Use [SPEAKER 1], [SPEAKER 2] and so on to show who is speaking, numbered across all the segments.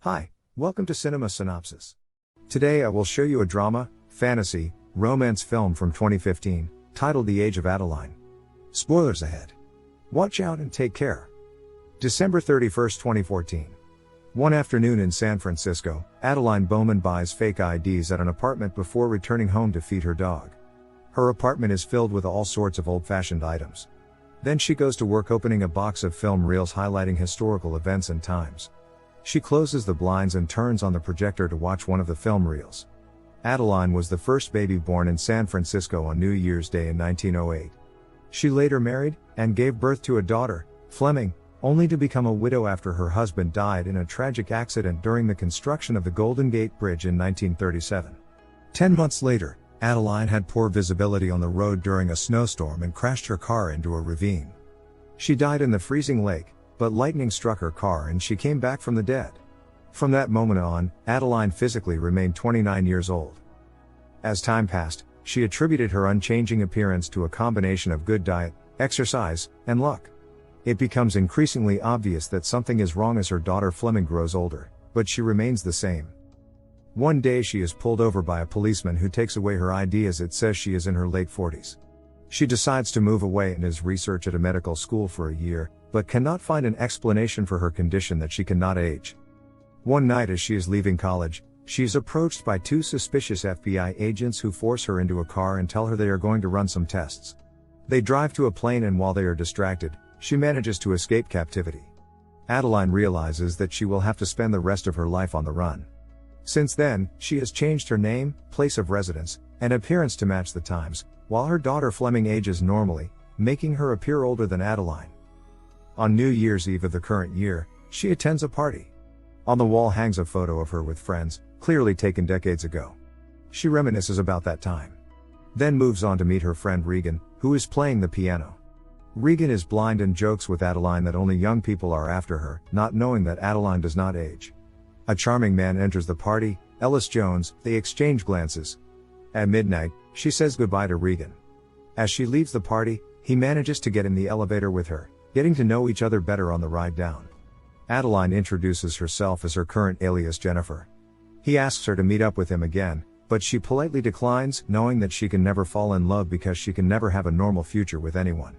[SPEAKER 1] Hi, welcome to Cinema Synopsis. Today I will show you a drama, fantasy, romance film from 2015, titled The Age of Adaline. Spoilers ahead. Watch out and take care. December 31, 2014. One afternoon in San Francisco, Adaline Bowman buys fake IDs at an apartment before returning home to feed her dog. Her apartment is filled with all sorts of old-fashioned items. Then she goes to work opening a box of film reels highlighting historical events and times. She closes the blinds and turns on the projector to watch one of the film reels. Adaline was the first baby born in San Francisco on New Year's Day in 1908. She later married, and gave birth to a daughter, Fleming, only to become a widow after her husband died in a tragic accident during the construction of the Golden Gate Bridge in 1937. 10 months later, Adaline had poor visibility on the road during a snowstorm and crashed her car into a ravine. She died in the freezing lake, but lightning struck her car and she came back from the dead. From that moment on, Adaline physically remained 29 years old. As time passed, she attributed her unchanging appearance to a combination of good diet, exercise, and luck. It becomes increasingly obvious that something is wrong as her daughter Fleming grows older, but she remains the same. One day she is pulled over by a policeman who takes away her ID as it says she is in her late 40s. She decides to move away and is research at a medical school for a year, but cannot find an explanation for her condition that she cannot age. One night as she is leaving college, she is approached by two suspicious FBI agents who force her into a car and tell her they are going to run some tests. They drive to a plane and while they are distracted, she manages to escape captivity. Adaline realizes that she will have to spend the rest of her life on the run. Since then, she has changed her name, place of residence, and appearance to match the times, while her daughter Fleming ages normally, making her appear older than Adaline. On New Year's Eve of the current year, she attends a party. On the wall hangs a photo of her with friends, clearly taken decades ago. She reminisces about that time. Then moves on to meet her friend Regan, who is playing the piano. Regan is blind and jokes with Adaline that only young people are after her, not knowing that Adaline does not age. A charming man enters the party, Ellis Jones. They exchange glances. At midnight, she says goodbye to Regan. As she leaves the party, he manages to get in the elevator with her, getting to know each other better on the ride down. Adaline introduces herself as her current alias Jennifer. He asks her to meet up with him again, but she politely declines, knowing that she can never fall in love because she can never have a normal future with anyone.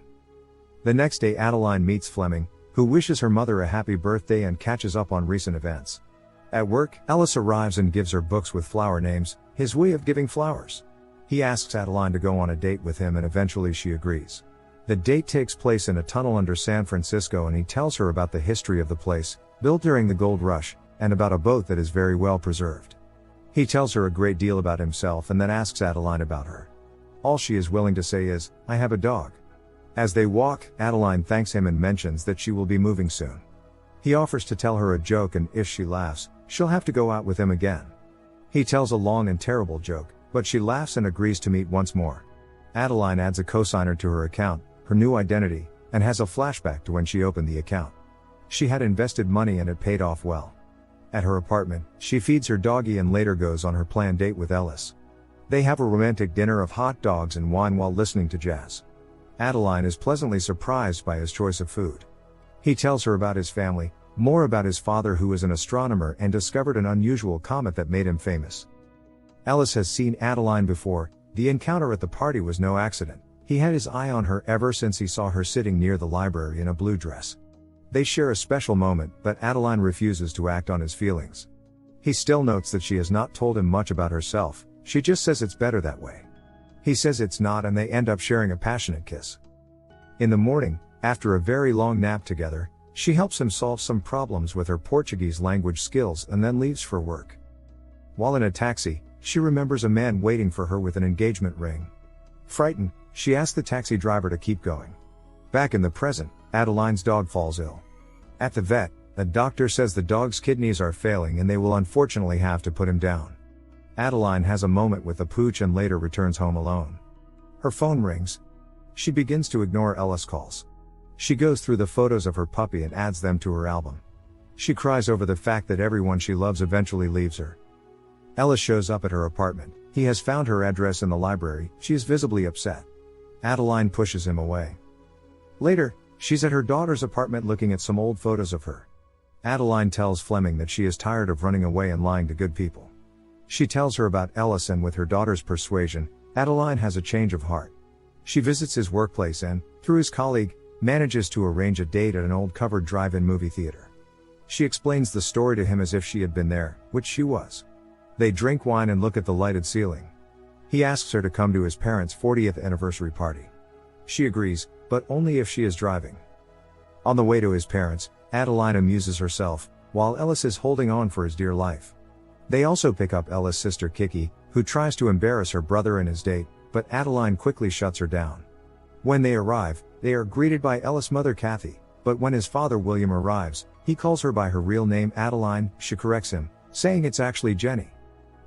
[SPEAKER 1] The next day Adaline meets Fleming, who wishes her mother a happy birthday and catches up on recent events. At work, Ellis arrives and gives her books with flower names, his way of giving flowers. He asks Adaline to go on a date with him and eventually she agrees. The date takes place in a tunnel under San Francisco and he tells her about the history of the place, built during the gold rush, and about a boat that is very well preserved. He tells her a great deal about himself and then asks Adaline about her. All she is willing to say is, "I have a dog." As they walk, Adaline thanks him and mentions that she will be moving soon. He offers to tell her a joke and if she laughs, she'll have to go out with him again. He tells a long and terrible joke, but she laughs and agrees to meet once more. Adaline adds a cosigner to her account, her new identity, and has a flashback to when she opened the account. She had invested money and it paid off well. At her apartment, she feeds her doggy and later goes on her planned date with Ellis. They have a romantic dinner of hot dogs and wine while listening to jazz. Adaline is pleasantly surprised by his choice of food. He tells her about his family, more about his father who is an astronomer and discovered an unusual comet that made him famous. Ellis has seen Adaline before. The encounter at the party was no accident. He had his eye on her ever since he saw her sitting near the library in a blue dress. They share a special moment, but Adaline refuses to act on his feelings. He still notes that she has not told him much about herself, she just says it's better that way. He says it's not and they end up sharing a passionate kiss. In the morning, after a very long nap together, she helps him solve some problems with her Portuguese language skills and then leaves for work. While in a taxi, she remembers a man waiting for her with an engagement ring. Frightened, she asks the taxi driver to keep going. Back in the present, Adaline's dog falls ill. At the vet, the doctor says the dog's kidneys are failing and they will unfortunately have to put him down. Adaline has a moment with the pooch and later returns home alone. Her phone rings. She begins to ignore Ellis' calls. She goes through the photos of her puppy and adds them to her album. She cries over the fact that everyone she loves eventually leaves her. Ellis shows up at her apartment. He has found her address in the library. She is visibly upset. Adaline pushes him away. Later, she's at her daughter's apartment looking at some old photos of her. Adeline tells Fleming that she is tired of running away and lying to good people. She tells her about Ellis, and with her daughter's persuasion, Adeline has a change of heart. She visits his workplace and, through his colleague, manages to arrange a date at an old covered drive-in movie theater. She explains the story to him as if she had been there, which she was. They drink wine and look at the lighted ceiling. He asks her to come to his parents' 40th anniversary party. She agrees, but only if she is driving. On the way to his parents, Adeline amuses herself, while Ellis is holding on for his dear life. They also pick up Ellis' sister Kiki, who tries to embarrass her brother and his date, but Adeline quickly shuts her down. When they arrive, they are greeted by Ellis' mother Kathy, but when his father William arrives, he calls her by her real name Adeline. She corrects him, saying it's actually Jenny.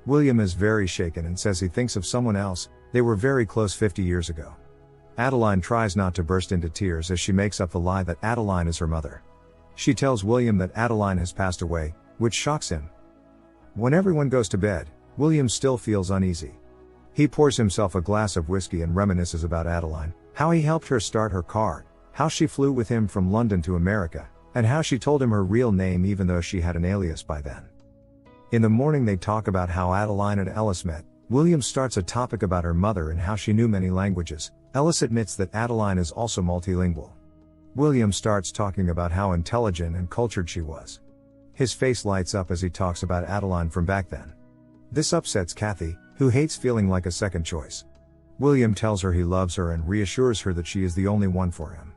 [SPEAKER 1] William is very shaken and says he thinks of someone else. They were very close 50 years ago. Adeline tries not to burst into tears as she makes up the lie that Adeline is her mother. She tells William that Adeline has passed away, which shocks him. When everyone goes to bed, William still feels uneasy. He pours himself a glass of whiskey and reminisces about Adeline, how he helped her start her car, how she flew with him from London to America, and how she told him her real name even though she had an alias by then. In the morning they talk about how Adeline and Ellis met. William starts a topic about her mother and how she knew many languages. Ellis admits that Adeline is also multilingual. William starts talking about how intelligent and cultured she was. His face lights up as he talks about Adeline from back then. This upsets Kathy, who hates feeling like a second choice. William tells her he loves her and reassures her that she is the only one for him.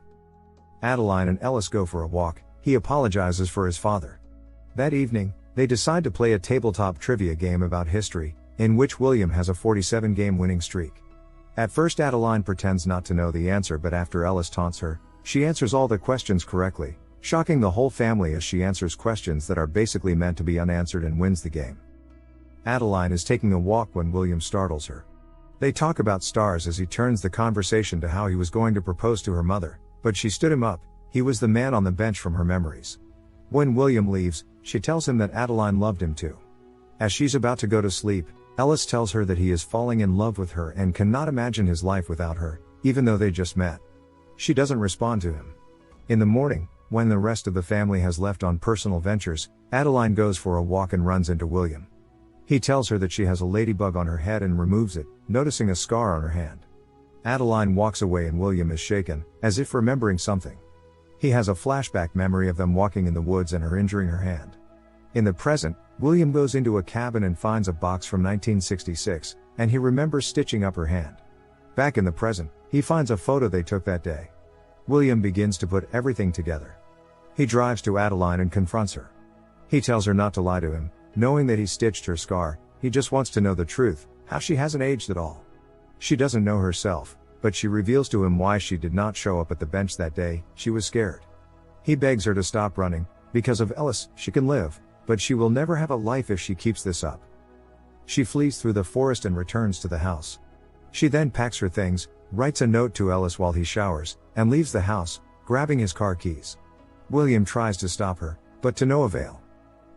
[SPEAKER 1] Adeline and Ellis go for a walk. He apologizes for his father. That evening, they decide to play a tabletop trivia game about history, in which William has a 47-game winning streak. At first Adeline pretends not to know the answer, but after Ellis taunts her, she answers all the questions correctly, shocking the whole family as she answers questions that are basically meant to be unanswered and wins the game. Adeline is taking a walk when William startles her. They talk about stars as he turns the conversation to how he was going to propose to her mother, but she stood him up. He was the man on the bench from her memories. When William leaves, she tells him that Adeline loved him too. As she's about to go to sleep, Ellis tells her that he is falling in love with her and cannot imagine his life without her, even though they just met. She doesn't respond to him. In the morning, when the rest of the family has left on personal ventures, Adeline goes for a walk and runs into William. He tells her that she has a ladybug on her head and removes it, noticing a scar on her hand. Adeline walks away and William is shaken, as if remembering something. He has a flashback memory of them walking in the woods and her injuring her hand. In the present, William goes into a cabin and finds a box from 1966, and he remembers stitching up her hand. Back in the present, he finds a photo they took that day. William begins to put everything together. He drives to Adeline and confronts her. He tells her not to lie to him, knowing that he stitched her scar. He just wants to know the truth, how she hasn't aged at all. She doesn't know herself, but she reveals to him why she did not show up at the bench that day. She was scared. He begs her to stop running. Because of Ellis, she can live, but she will never have a life if she keeps this up. She flees through the forest and returns to the house. She then packs her things, writes a note to Ellis while he showers, and leaves the house, grabbing his car keys. William tries to stop her, but to no avail.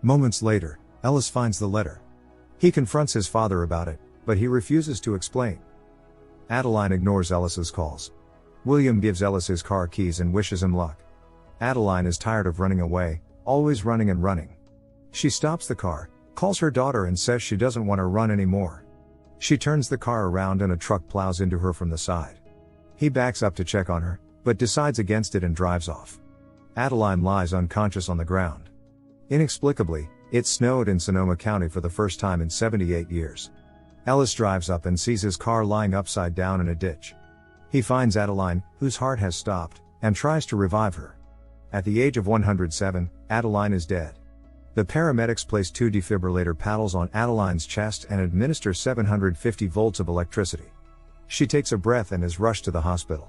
[SPEAKER 1] Moments later, Ellis finds the letter. He confronts his father about it, but he refuses to explain. Adeline ignores Ellis's calls. William gives Ellis his car keys and wishes him luck. Adeline is tired of running away, always running and running. She stops the car, calls her daughter and says she doesn't want to run anymore. She turns the car around and a truck plows into her from the side. He backs up to check on her, but decides against it and drives off. Adeline lies unconscious on the ground. Inexplicably, it snowed in Sonoma County for the first time in 78 years. Ellis drives up and sees his car lying upside down in a ditch. He finds Adeline, whose heart has stopped, and tries to revive her. At the age of 107, Adeline is dead. The paramedics place 2 defibrillator paddles on Adeline's chest and administer 750 volts of electricity. She takes a breath and is rushed to the hospital.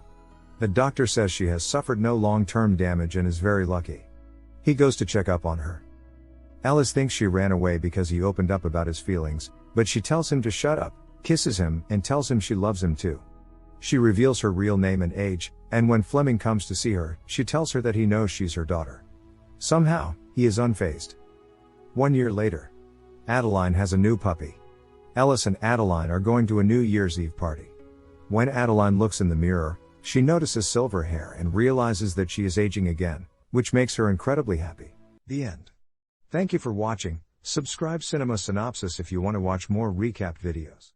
[SPEAKER 1] The doctor says she has suffered no long-term damage and is very lucky. He goes to check up on her. Ellis thinks she ran away because he opened up about his feelings, but she tells him to shut up, kisses him, and tells him she loves him too. She reveals her real name and age, and when Fleming comes to see her, she tells her that he knows she's her daughter. Somehow, he is unfazed. 1 year later, Adeline has a new puppy. Ellis and Adeline are going to a New Year's Eve party. When Adeline looks in the mirror, she notices silver hair and realizes that she is aging again, which makes her incredibly happy. The end. Thank you for watching. Subscribe Cinema Synopsis if you want to watch more recap videos.